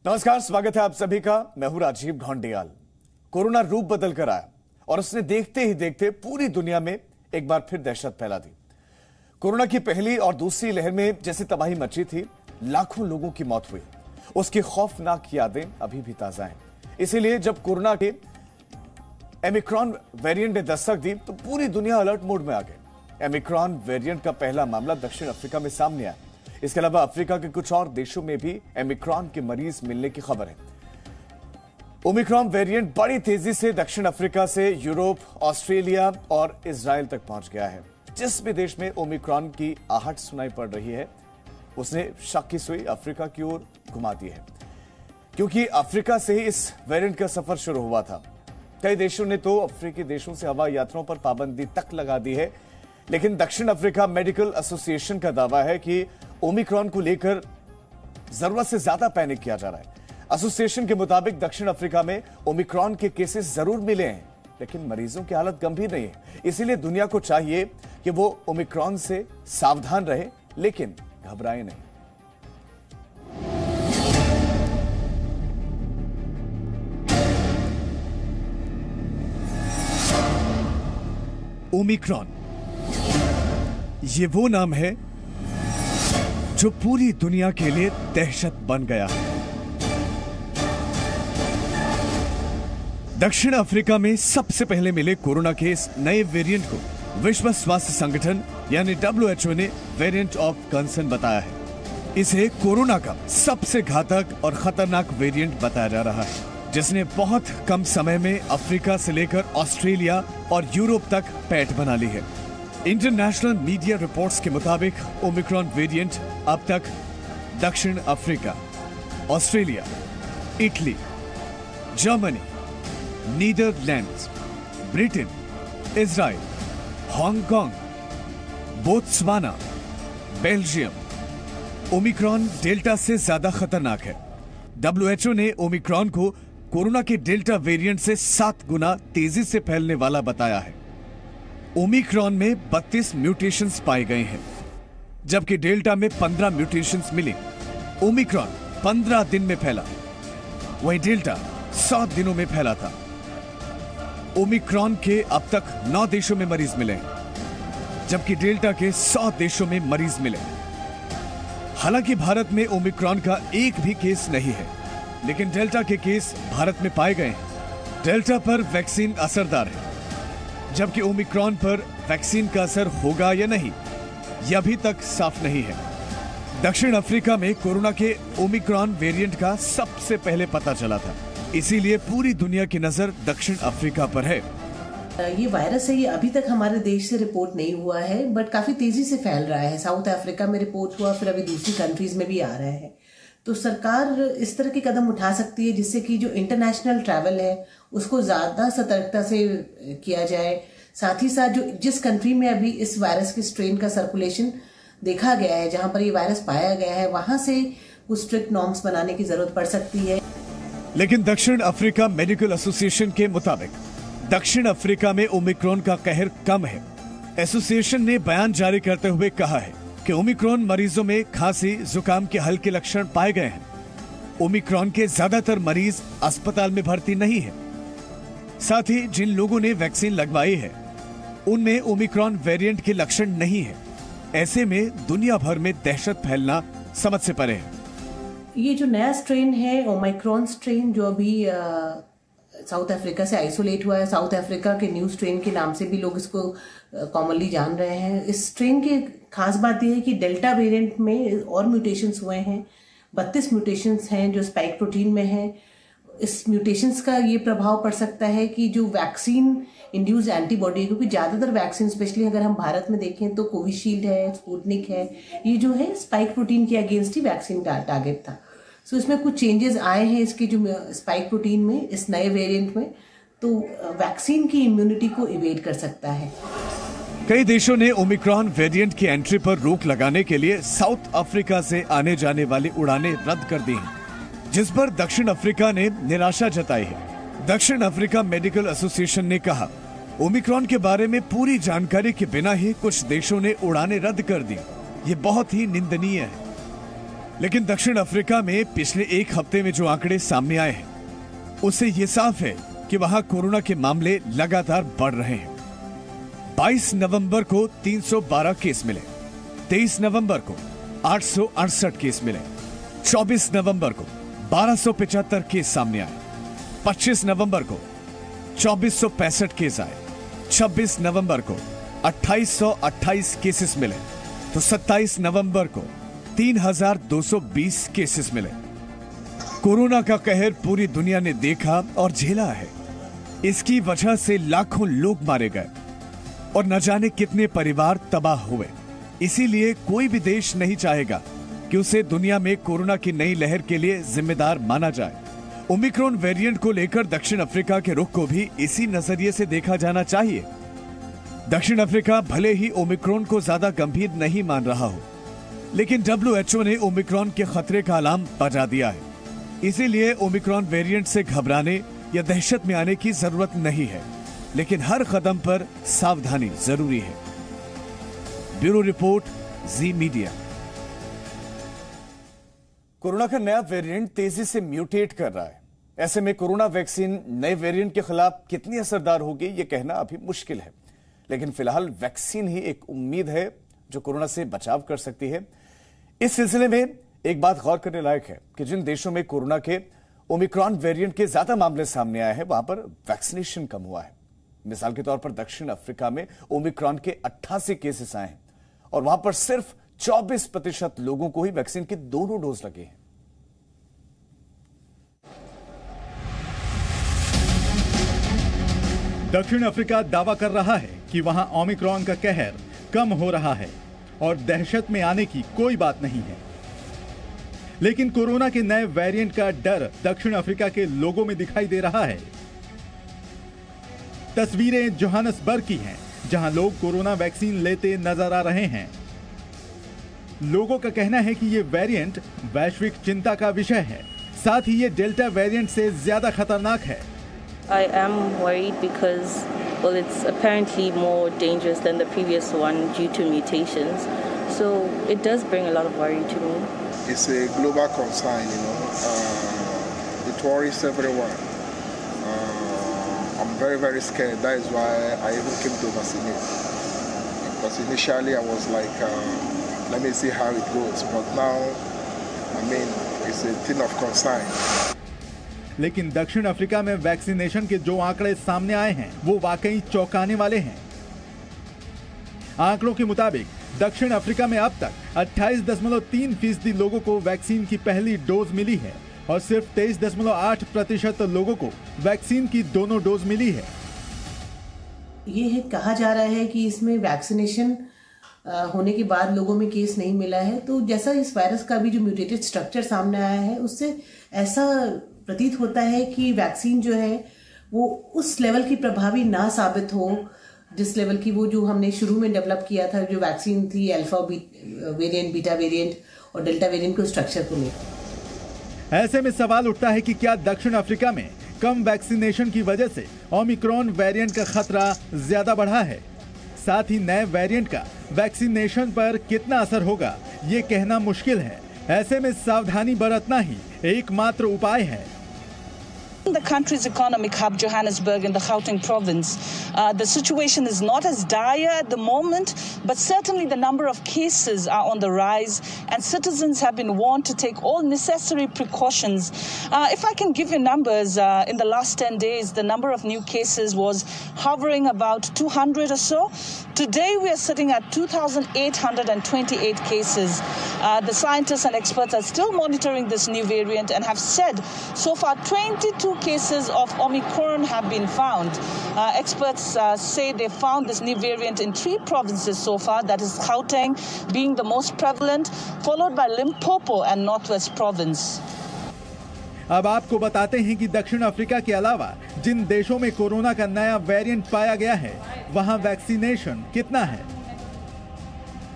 नमस्कार, स्वागत है आप सभी का। मैं हूं राजीव ढोंडियाल। कोरोना रूप बदल कर आया और उसने देखते ही देखते पूरी दुनिया में एक बार फिर दहशत फैला दी। कोरोना की पहली और दूसरी लहर में जैसी तबाही मची थी, लाखों लोगों की मौत हुई, उसकी खौफनाक यादें अभी भी ताजा हैं। इसीलिए जब कोरोना के ओमिक्रॉन वेरिएंट ने दस्तक दी तो पूरी दुनिया अलर्ट मोड में आ गई। ओमिक्रॉन वेरिएंट का पहला मामला दक्षिण अफ्रीका में सामने आया। इसके अलावा अफ्रीका के कुछ और देशों में भी ओमिक्रॉन के मरीज मिलने की खबर है। ओमिक्रॉन वेरिएंट बड़ी तेजी से दक्षिण अफ्रीका से यूरोप, ऑस्ट्रेलिया और इजराइल तक पहुंच गया है। जिस भी देश में ओमिक्रॉन की आहट सुनाई पड़ रही है, उसने शक की सुई अफ्रीका की ओर घुमा दी है, क्योंकि अफ्रीका से ही इस वेरिएंट का सफर शुरू हुआ था। कई देशों ने तो अफ्रीकी देशों से हवाई यात्राओं पर पाबंदी तक लगा दी है, लेकिन दक्षिण अफ्रीका मेडिकल एसोसिएशन का दावा है कि ओमिक्रॉन को लेकर जरूरत से ज्यादा पैनिक किया जा रहा है। एसोसिएशन के मुताबिक दक्षिण अफ्रीका में ओमिक्रॉन के केसेस जरूर मिले हैं, लेकिन मरीजों की हालत गंभीर नहीं है। इसीलिए दुनिया को चाहिए कि वो ओमिक्रॉन से सावधान रहे, लेकिन घबराए नहीं। ओमिक्रॉन ये वो नाम है जो पूरी दुनिया के लिए दहशत बन गया है। दक्षिण अफ्रीका में सबसे पहले मिले कोरोना के इस नए वेरिएंट को विश्व स्वास्थ्य संगठन यानी WHO ने वेरिएंट ऑफ कंसर्न बताया है। इसे कोरोना का सबसे घातक और खतरनाक वेरिएंट बताया जा रहा है, जिसने बहुत कम समय में अफ्रीका से लेकर ऑस्ट्रेलिया और यूरोप तक पैठ बना ली है। इंटरनेशनल मीडिया रिपोर्ट्स के मुताबिक ओमिक्रॉन वेरिएंट अब तक दक्षिण Africa, Australia, Italy, Germany, Netherlands, Britain, Israel, Hong Kong, Botswana, Belgium. Omicron delta से ज्यादा खतरनाक है। WHO ने ओमिक्रॉन को कोरोना के डेल्टा वेरिएंट से 7 गुना तेजी से फैलने वाला बताया है। ओमिक्रॉन में 32 म्यूटेशंस पाए गए हैं, जबकि डेल्टा में 15 म्यूटेशंस मिले। ओमिक्रॉन 15 दिन में फैला, वहीं डेल्टा 7 दिनों में फैला था। ओमिक्रॉन के अब तक 9 देशों में मरीज मिले, जबकि डेल्टा के 100 देशों में मरीज मिले। हालांकि भारत में ओमिक्रॉन का एक भी केस नहीं है, लेकिन डेल्टा के केस भारत में पाए गए हैं। डेल्टा पर वैक्सीन असरदार है, जबकि ओमिक्रॉन पर वैक्सीन का असर होगा या नहीं, यह अभी तक साफ नहीं है। दक्षिण अफ्रीका में कोरोना के ओमिक्रॉन वेरिएंट का सबसे पहले पता चला था, इसीलिए पूरी दुनिया की नजर दक्षिण अफ्रीका पर है। ये वायरस है, ये अभी तक हमारे देश से रिपोर्ट नहीं हुआ है, बट काफी तेजी से फैल रहा है। साउथ अफ्रीका में रिपोर्ट हुआ, फिर अभी दूसरी कंट्रीज में भी आ रहा है। तो सरकार इस तरह के कदम उठा सकती है जिससे कि जो इंटरनेशनल ट्रैवल है उसको ज्यादा सतर्कता से किया जाए। साथ ही साथ जो जिस कंट्री में अभी इस वायरस के स्ट्रेन का सर्कुलेशन देखा गया है, जहां पर ये वायरस पाया गया है, वहां से कुछ स्ट्रिक्ट नॉर्म्स बनाने की जरूरत पड़ सकती है। लेकिन दक्षिण अफ्रीका मेडिकल एसोसिएशन के मुताबिक दक्षिण अफ्रीका में ओमिक्रॉन का कहर कम है। एसोसिएशन ने बयान जारी करते हुए कहा है कि ओमिक्रॉन मरीजों में खांसी, जुकाम के हल्के लक्षण पाए गए हैं। ओमिक्रॉन के ज्यादातर मरीज अस्पताल में भर्ती नहीं है। साथ ही जिन लोगों ने वैक्सीन लगवाई है, उनमें ओमिक्रॉन वेरिएंट के लक्षण नहीं है। ऐसे में दुनिया भर में दहशत फैलना समझ से परे है। ये जो नया स्ट्रेन है, ओमिक्रॉन स्ट्रेन, जो अभी साउथ अफ्रीका से आइसोलेट हुआ है, साउथ अफ्रीका के न्यू स्ट्रेन के नाम से भी लोग इसको कॉमनली जान रहे हैं। इस स्ट्रेन की खास बात यह है कि डेल्टा वेरिएंट में और म्यूटेशंस हुए हैं। 32 म्यूटेशंस हैं जो स्पाइक प्रोटीन में है। इस म्यूटेशंस का ये प्रभाव पड़ सकता है कि जो वैक्सीन इंड्यूस एंटीबॉडी है, क्योंकि ज्यादातर वैक्सीन, स्पेशली अगर हम भारत में देखें तो कोविशील्ड है, स्पुतनिक है, ये जो है स्पाइक प्रोटीन के अगेंस्ट ही वैक्सीन का टारगेट था। सो इसमें कुछ चेंजेस आए हैं इसके जो स्पाइक प्रोटीन में, इस नए वेरिएंट में, तो वैक्सीन की इम्यूनिटी को इवेड कर सकता है। कई देशों ने ओमिक्रॉन वेरिएंट की एंट्री पर रोक लगाने के लिए साउथ अफ्रीका से आने जाने वाली उड़ानें रद्द कर दी हैं, जिस पर दक्षिण अफ्रीका ने निराशा जताई है। दक्षिण अफ्रीका मेडिकल एसोसिएशन ने कहा, ओमिक्रॉन के बारे में पूरी जानकारी के बिना ही कुछ देशों ने उड़ानें रद्द कर दी। ये बहुत ही निंदनीय है। लेकिन दक्षिण अफ्रीका में पिछले एक हफ्ते में जो आंकड़े सामने आए हैं, उससे यह साफ है कि वहां कोरोना के मामले लगातार बढ़ रहे हैं। 22 नवंबर को 312 केस मिले, 23 नवंबर को 868 केस मिले, 24 नवंबर को 1275 केस सामने आए, 25 नवंबर को 2465 केस आए, 26 नवंबर को 2828 केसेस मिले, तो 27 नवंबर को 3220 केसेस मिले। कोरोना का कहर पूरी दुनिया ने देखा और झेला है। इसकी वजह से लाखों लोग मारे गए और न जाने कितने परिवार तबाह हुए। इसीलिए कोई भी देश नहीं चाहेगा कि उसे दुनिया में कोरोना की नई लहर के लिए जिम्मेदार माना जाए। ओमिक्रॉन वेरिएंट को लेकर दक्षिण अफ्रीका के रुख को भी इसी नजरिए से देखा जाना चाहिए। दक्षिण अफ्रीका भले ही ओमिक्रॉन को ज्यादा गंभीर नहीं मान रहा हो, लेकिन WHO ने ओमिक्रॉन के खतरे का अलार्म बजा दिया है। इसीलिए ओमिक्रॉन वेरिएंट से घबराने या दहशत में आने की जरूरत नहीं है, लेकिन हर कदम पर सावधानी जरूरी है। ब्यूरो रिपोर्ट, जी मीडिया। कोरोना का नया वेरिएंट तेजी से म्यूटेट कर रहा है। ऐसे में कोरोना वैक्सीन नए वेरिएंट के खिलाफ कितनी असरदार होगी, यह कहना अभी मुश्किल है। लेकिन फिलहाल वैक्सीन ही एक उम्मीद है जो कोरोना से बचाव कर सकती है। इस सिलसिले में एक बात गौर करने लायक है कि जिन देशों में कोरोना के ओमिक्रॉन वेरिएंट के ज्यादा मामले सामने आए हैं, वहां पर वैक्सीनेशन कम हुआ है। मिसाल के तौर पर दक्षिण अफ्रीका में ओमिक्रॉन के 88 केसेस आए हैं और वहां पर सिर्फ 24% लोगों को ही वैक्सीन के दोनों डोज लगे हैं। दक्षिण अफ्रीका दावा कर रहा है कि वहां ओमिक्रॉन का कहर कम हो रहा है और दहशत में आने की कोई बात नहीं है। लेकिन कोरोना के नए वेरिएंट का डर दक्षिण अफ्रीका के लोगों में दिखाई दे रहा है। तस्वीरें जोहान्सबर्ग की हैं, जहां लोग कोरोना वैक्सीन लेते नजर आ रहे हैं। लोगों का कहना है कि यह वेरिएंट वैश्विक चिंता का विषय है, साथ ही ये डेल्टा वेरिएंट से ज्यादा खतरनाक है। I am worried because, well, it's apparently more dangerous than the previous one due to mutations. So it does bring a lot of worry to me. It's a global concern, it worries everyone. I'm very, very scared. That is why I even came to vaccinate. Because initially I was like, let me see how it goes. But now, it's a thing of concern. लेकिन दक्षिण Africa में vaccination के जो आंकड़े सामने आए हैं वो वाकई चौंकाने वाले हैं। आंकड़ों के मुताबिक दक्षिण अफ्रीका में अब तक 28.3% लोगों को वैक्सीन की पहली डोज मिली है और सिर्फ 23.8% लोगों को वैक्सीन की दोनों डोज मिली है। ये कहा जा रहा है कि इसमें वैक्सीनेशन होने के बाद लोगों में केस नहीं मिला है। तो जैसा इस वायरस का भी जो म्यूटेटेड स्ट्रक्चर सामने आया है, उससे ऐसा प्रतीत होता है कि वैक्सीन जो है वो उस लेवल की प्रभावी ना साबित हो जिस लेवल की वो जो हमने शुरू में डेवलप किया था, जो वैक्सीन थी अल्फा वेरिएंट, बीटा वेरिएंट और डेल्टा वेरिएंट को स्ट्रक्चर को लेकर। ऐसे में सवाल उठता है कि क्या दक्षिण अफ्रीका में कम वैक्सीनेशन की वजह से ओमिक्रॉन वेरिएंट का खतरा ज्यादा बढ़ा है? साथ ही नए वेरिएंट का वैक्सीनेशन पर कितना असर होगा, ये कहना मुश्किल है। ऐसे में सावधानी बरतना ही एकमात्र उपाय है। The country's economic hub, Johannesburg, in the Gauteng province, the situation is not as dire at the moment, but certainly the number of cases are on the rise, and citizens have been warned to take all necessary precautions. If I can give you numbers, in the last 10 days, the number of new cases was hovering about 200 or so. Today, we are sitting at 2,828 cases. The scientists and experts are still monitoring this new variant and have said so far 22 cases of Omicron have been found. Experts say they found this new variant in 3 provinces so far, that is Gauteng being the most prevalent, followed by Limpopo and Northwest Province. अब आपको बताते हैं कि दक्षिण Africa के अलावा जिन देशों में कोरोना का नया वेरिएंट पाया गया है, वहां वैक्सीनेशन कितना है।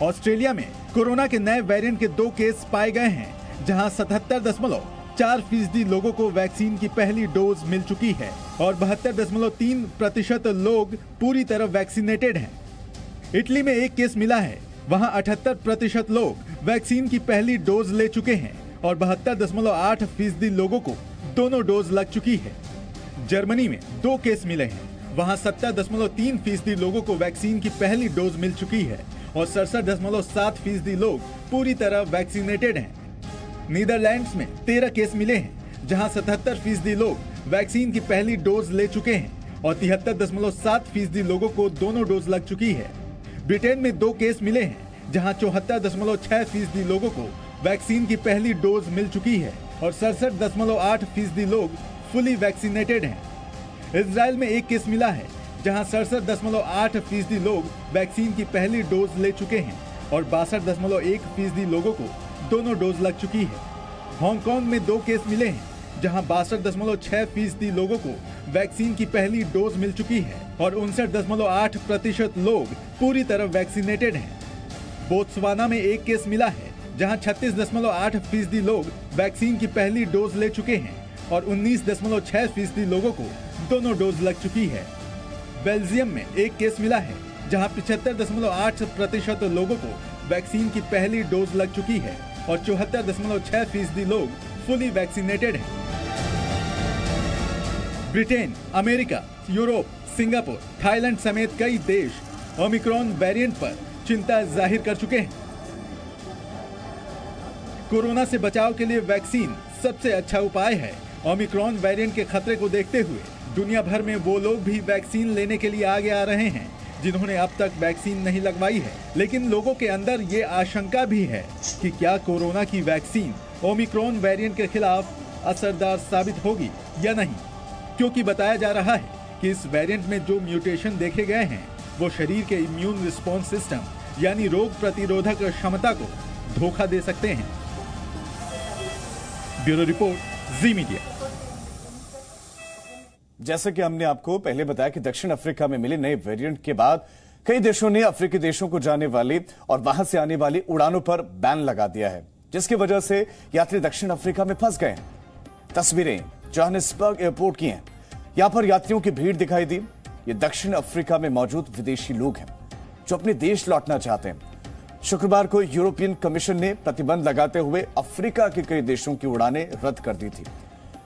ऑस्ट्रेलिया में कोरोना के नए वेरिएंट के 2 केस पाए गए हैं, जहां 77.4% लोगों को वैक्सीन की पहली डोज मिल चुकी है और 72.3% लोग पूरी तरह वैक्सीनेटेड हैं। इटली में 1 केस मिला है, वहां 78% लोग वैक्सीन की पहली डोज ले चुके हैं। और 72.8% लोगों को दोनों डोज लग चुकी है। जर्मनी में 2 केस मिले हैं, वहां 70.3% लोगों को वैक्सीन की पहली डोज मिल चुकी है और 67.7% लोग पूरी तरह वैक्सीनेटेड हैं। नीदरलैंड्स में 13 केस मिले हैं, जहां 77% लोग वैक्सीन की पहली डोज ले चुके हैं और 73.7% लोगों को दोनों डोज लग चुकी है। ब्रिटेन में 2 केस मिले हैं, जहां 74.6% लोगों को वैक्सीन की पहली डोज मिल चुकी है और 67.8% लोग फुली वैक्सीनेटेड हैं। इजराइल में 1 केस मिला है, जहां 67.8% लोग वैक्सीन की पहली डोज ले चुके हैं और 62.1% लोगों को दोनों डोज लग चुकी है। हांगकांग में 2 केस मिले हैं, जहां 62.6% लोगों को वैक्सीन की पहली डोज मिल चुकी है और 59.8% लोग पूरी तरह वैक्सीनेटेड हैं। बोत्सवाना में 1 केस मिला है, जहां 36.8% लोग वैक्सीन की पहली डोज ले चुके हैं और 19.6% लोगों को दोनों डोज लग चुकी है। बेल्जियम में 1 केस मिला है, जहां 75.8% लोगों को वैक्सीन की पहली डोज लग चुकी है और 74.6% लोग फुली वैक्सीनेटेड हैं। Britain, America, Europe, Singapore, Thailand समेत कई देश ओमिक्रॉन वेरिएंट पर चिंता जाहिर कर चुके हैं। कोरोना से बचाव के लिए वैक्सीन सबसे अच्छा उपाय है। ओमिक्रॉन वेरिएंट के खतरे को देखते हुए दुनिया भर में वो लोग भी वैक्सीन लेने के लिए आगे आ रहे हैं जिन्होंने अब तक वैक्सीन नहीं लगवाई है। लेकिन लोगों के अंदर ये आशंका भी है कि क्या कोरोना की वैक्सीन ओमिक्रॉन वेरिएंट के खिलाफ असरदार साबित होगी या नहीं, क्योंकि बताया जा रहा है कि इस वेरिएंट में जो म्यूटेशन देखे गए हैं वो शरीर के इम्यून रिस्पॉन्स सिस्टम यानी रोग प्रतिरोधक क्षमता को धोखा दे सकते हैं। ब्यूरो रिपोर्ट, जी मीडिया। जैसे कि हमने आपको पहले बताया कि दक्षिण अफ्रीका में मिले नए वेरिएंट के बाद कई देशों ने अफ्रीकी देशों को जाने वाली और वहां से आने वाली उड़ानों पर बैन लगा दिया है, जिसकी वजह से यात्री दक्षिण अफ्रीका में फंस गए हैं। तस्वीरें जोहानिसबर्ग एयरपोर्ट की हैं। यहां पर यात्रियों की भीड़ दिखाई दी। ये दक्षिण अफ्रीका में मौजूद विदेशी लोग हैं जो अपने देश लौटना चाहते हैं। शुक्रवार को यूरोपियन कमीशन ने प्रतिबंध लगाते हुए अफ्रीका के कई देशों की उड़ानें रद्द कर दी थी,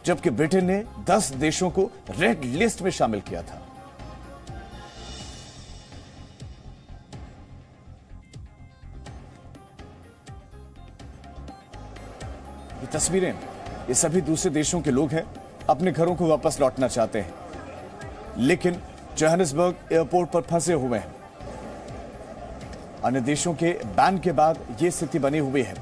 जबकि ब्रिटेन ने 10 देशों को रेड लिस्ट में शामिल किया था। ये तस्वीरें, ये सभी दूसरे देशों के लोग हैं, अपने घरों को वापस लौटना चाहते हैं, लेकिन जोहानिसबर्ग एयरपोर्ट पर फंसे हुए हैं। अन्य देशों के बैन के बाद यह स्थिति बनी हुई है।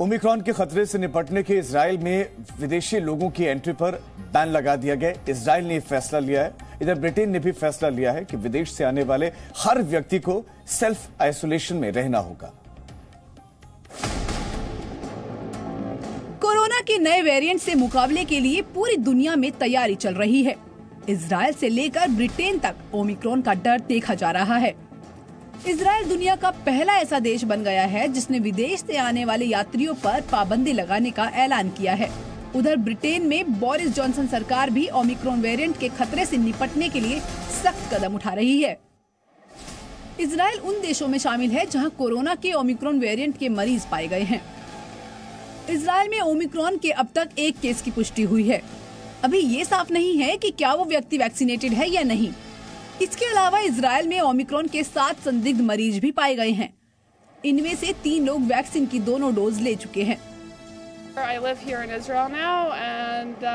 ओमिक्रॉन के खतरे से निपटने के इजराइल में विदेशी लोगों की एंट्री पर बैन लगा दिया गया। इजराइल ने फैसला लिया है। इधर ब्रिटेन ने भी फैसला लिया है कि विदेश से आने वाले हर व्यक्ति को सेल्फ आइसोलेशन में रहना होगा। कोरोना के नए वेरिएंट से मुकाबले के लिए पूरी दुनिया में तैयारी चल रही है। इजराइल से लेकर ब्रिटेन तक ओमिक्रॉन का डर देखा जा रहा है। इजराइल दुनिया का पहला ऐसा देश बन गया है जिसने विदेश से आने वाले यात्रियों पर पाबंदी लगाने का ऐलान किया है। उधर ब्रिटेन में बोरिस जॉनसन सरकार भी ओमिक्रॉन वेरिएंट के खतरे से निपटने के लिए सख्त कदम उठा रही है। इजराइल उन देशों में शामिल है जहां कोरोना के ओमिक्रॉन वेरिएंट के मरीज पाए गए हैं। इजराइल में ओमिक्रॉन के अब तक 1 केस की पुष्टि हुई है। अभी ये साफ नहीं है कि क्या वो व्यक्ति वैक्सीनेटेड है या नहीं। इसके अलावा इजराइल में ओमिक्रॉन के 7 संदिग्ध मरीज भी पाए गए हैं। इनमें से 3 लोग वैक्सीन की दोनों डोज ले चुके हैं। I live here in Israel now, and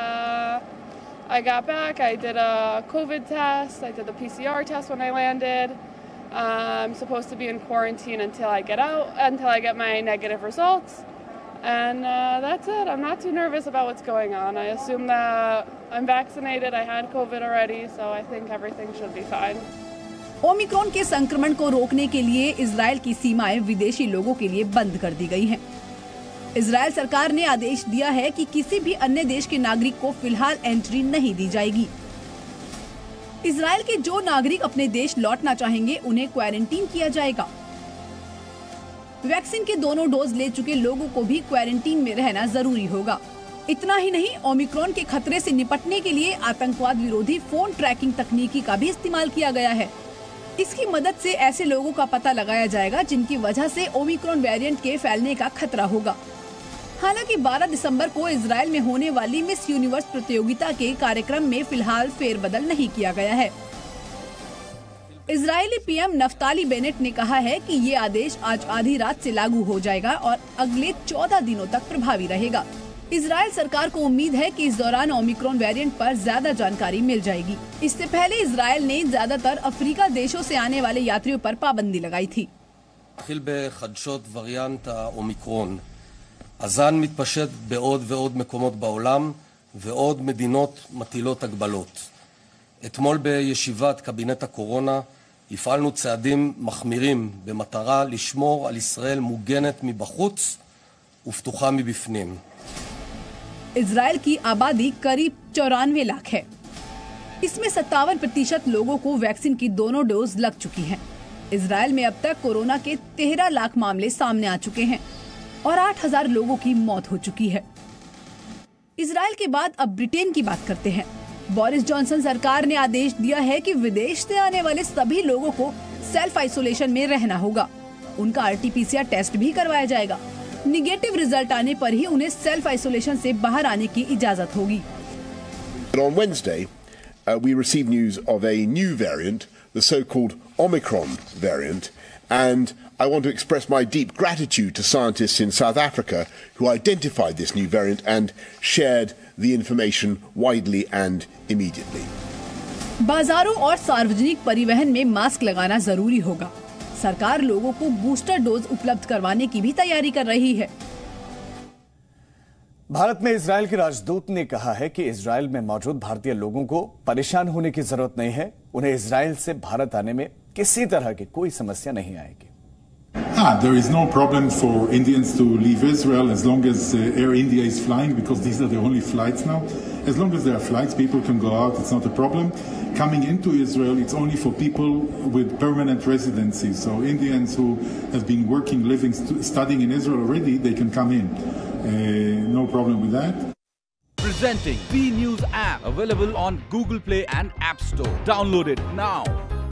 I got back. I did a COVID test. I did the PCR test when I landed. I'm supposed to be in quarantine until I get out, until I get my negative results. And that's it. I'm not too nervous about what's going on. I assume that I'm vaccinated. I had COVID already, so I think everything should be fine. Omicron के संक्रमण को रोकने के लिए Israel की सीमाएं विदेशी लोगों के लिए बंद कर दी गई हैं। इजराइल सरकार ने आदेश दिया है कि किसी भी अन्य देश के नागरिक को फिलहाल एंट्री नहीं दी जाएगी। इजराइल के जो नागरिक अपने देश लौटना चाहेंगे उन्हें क्वारंटीन किया जाएगा। वैक्सीन के दोनों डोज ले चुके लोगों को भी क्वारंटीन में रहना जरूरी होगा। इतना ही नहीं, ओमिक्रॉन के खतरे से निपटने के लिए आतंकवाद विरोधी फोन ट्रैकिंग तकनीकी का भी इस्तेमाल किया गया है। इसकी मदद से ऐसे लोगों का पता लगाया जाएगा जिनकी वजह से ओमिक्रॉन वेरिएंट के फैलने का खतरा होगा। हालांकि 12 दिसंबर को इजराइल में होने वाली मिस यूनिवर्स प्रतियोगिता के कार्यक्रम में फिलहाल फेरबदल नहीं किया गया है। इजरायली पीएम नफ्ताली बेनेट ने कहा है कि ये आदेश आज आधी रात से लागू हो जाएगा और अगले 14 दिनों तक प्रभावी रहेगा। इजराइल सरकार को उम्मीद है कि इस दौरान ओमिक्रॉन वेरिएंट पर ज्यादा जानकारी मिल जाएगी। इससे पहले इजराइल ने ज्यादातर अफ्रीका देशों से आने वाले यात्रियों पर पाबंदी लगाई थी। הזן מתפשט בעוד ועוד מקומות בעולם ועוד מדינות מטילות הגבלות. אתמול בישיבת קבינט הקורונה הפעלנו צעדים מחמירים במטרה לשמור על ישראל מוגנת מבחוץ ופתוחה מבפנים. इजराइल की आबादी करीब 94 लाख है। इसमें 57% लोगों को वैक्सीन की दोनों डोज लग चुकी हैं। इजराइल में अब तक कोरोना के 13 लाख मामले सामने आ चुके हैं और 8000 लोगों की मौत हो चुकी है। इजराइल के बाद अब ब्रिटेन की बात करते हैं। बोरिस जॉनसन सरकार ने आदेश दिया है कि विदेश से आने वाले सभी लोगों को सेल्फ आइसोलेशन में रहना होगा। उनका आरटीपीसीआर टेस्ट भी करवाया जाएगा। निगेटिव रिजल्ट आने पर ही उन्हें सेल्फ आइसोलेशन से बाहर आने की इजाजत होगी। On Wednesday, we received news of a new variant, the so-called Omicron variant, and I want to express my deep gratitude to scientists in South Africa who identified this new variant and shared the information widely and immediately. बाजारों और सार्वजनिक परिवहन में mask लगाना जरूरी होगा। सरकार लोगों को बूस्टर डोज उपलब्ध करवाने की भी तैयारी कर रही है। भारत में इजरायल के राजदूत ने कहा है कि इजरायल में मौजूद भारतीय लोगों को परेशान होने की जरूरत नहीं है। उन्हें इजरायल से भारत आने में किसी तरह की कोई समस्या नहीं आएगी। There is no problem for Indians to leave Israel as long as Air India is flying, because these are the only flights now. As long as there are flights, people can go out. It's not a problem. Coming into Israel, it's only for people with permanent residency. So Indians who have been working, living, studying in Israel already, they can come in. No problem with that. Presenting B News app, available on Google Play and App Store. Download it now.